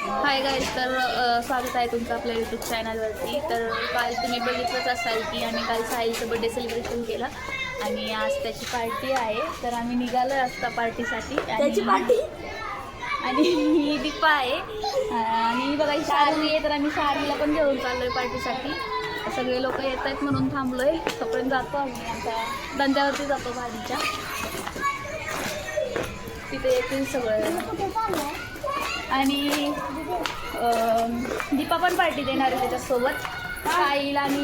Hi guys, तर स्वागत आहे तुमचं आपल्या यूट्यूब चॅनलवरती. तर काल तुम्ही बघितलंच असाल की आम्ही काल साहिलचं बड्डे सेलिब्रेशन केलं आणि आज त्याची पार्टी आहे. तर आम्ही निघालो असता पार्टीसाठी. त्याची पार्टी आणि ही दीपा आहे आणि बघा ही शारवी आहे. तर आम्ही शारवीला पण घेऊन चाललो आहे पार्टीसाठी. सगळे लोक येत आहेत म्हणून थांबलो आहे. तोपर्यंत जातो आम्ही आमच्या धंद्यावरती जातो भाजीच्या. तिथे येतील सगळं आणि दीपा पण पार्टी देणार आहे त्याच्यासोबत. साहिल आणि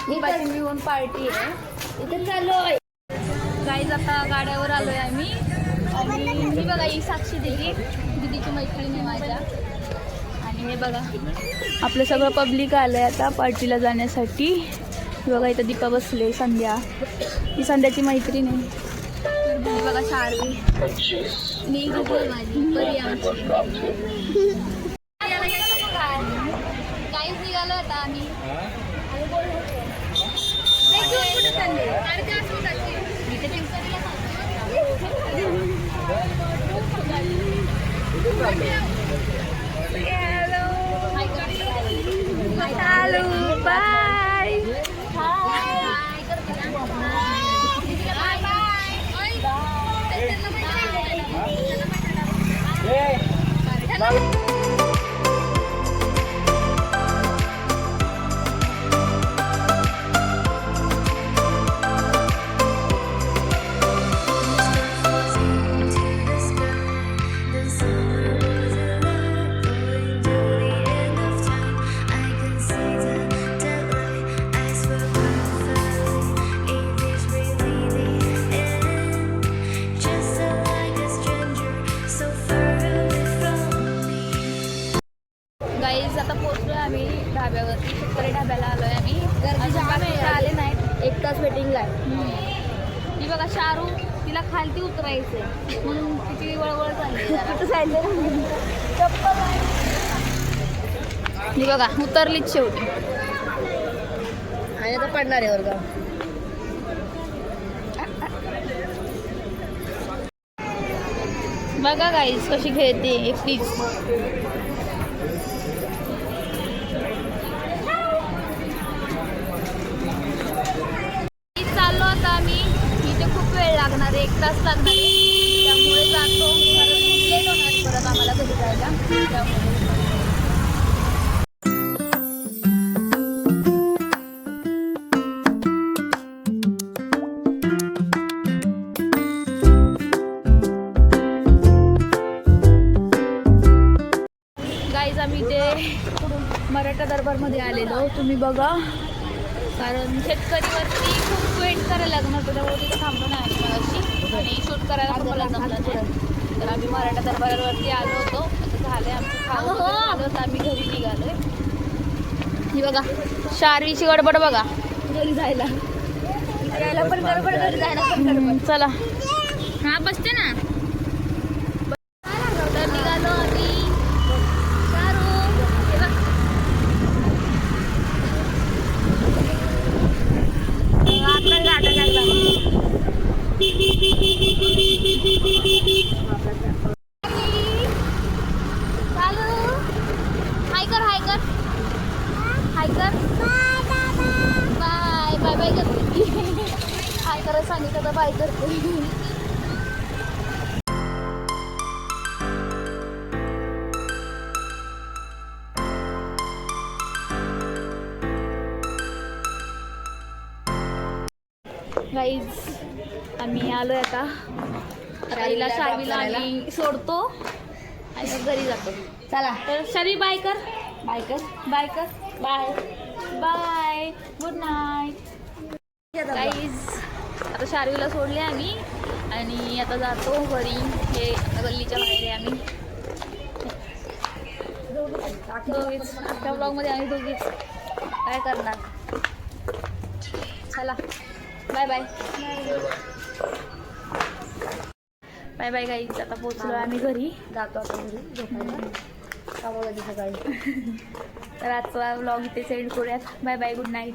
दीपाची मिळून पार्टी आहे. इथे चाललो आहे गाईज. आता गाड्यावर आलो आहे आम्ही. आणि ही बघा ही साक्षी दिदीची मैत्रिणी माझ्या. आणि हे बघा आपलं सगळं पब्लिक आलं आहे आता पार्टीला जाण्यासाठी. बघा इथं दीपा बसले. संध्या ही संध्याची मैत्रीण आहे. ही बघा शारवी मी गुगल माझी बरी आमची. काहीच निघालो आता आम्ही. Hello bye. गाईज आता पोहोचलोय आम्ही ढाब्यावरती. शेतकरी ढाब्याला आलोय आम्ही. आले नाहीत. 1 तास वेटिंगला आहे. ही बघा शारू तिला खालती उतरायचंय म्हणून तिची वळवळ चालली. ही बघा उतरलीच शेवटी. आणि आता पडणार आहे वर्ग. बघा गाईज कशी खेळते एकटीच. चाललो आता आम्ही. इथे खूप वेळ लागणार आहे. 1 तास लागणार आहे. त्यामुळे जातो. लेट होणार परत आम्हाला घरी जायला. त्यामुळे गाईज आम्ही ते मराठा दरबारमध्ये आलेलो. तुम्ही बघा कारण शेतकरीवरती खूप वेट करायला लागणार होतं. त्यामुळे तिथे थांबलो नाही आम्ही मगाशी. आणि शूट करायला पण मला जमलं नाही. तर आम्ही मराठा दरबारावरती आलो होतो. आता झालं आमचं खावं आलो होतं. आम्ही घरी निघालोय. ही बघा शारवीची गडबड बघा घरी जायला. यायला पण गडबड, घरी जायला पण गडबड. चला हा बसते ना. तर निघालो आम्ही. हाय कर हाय कर हाय कर. बाय बाय बाय करते. हाय करायला सांगितलं तर बाय करते. गाईज आम्ही आलोय आता. राईला शारवीला आम्ही सोडतो आणि मग घरी जातो. चला तर शारवी बाय कर. बाय कर. बाय कर. Bye bye. Good night guys. आता शारवीला सोडले आम्ही आणि आता जातो घरी. हे आता गल्लीच्या बाहेर आहे आम्ही दोघीच. आजच्या ब्लॉगमध्ये आम्ही दोघीच काय करणार. चला bye bye. Bye bye guys. आता पोहोचलो आम्ही घरी. जातो आता घरी झोपायला. कामाला सकाळी. तर आजचा व्लॉग इथे सेंड करूयात. Bye bye. Good night.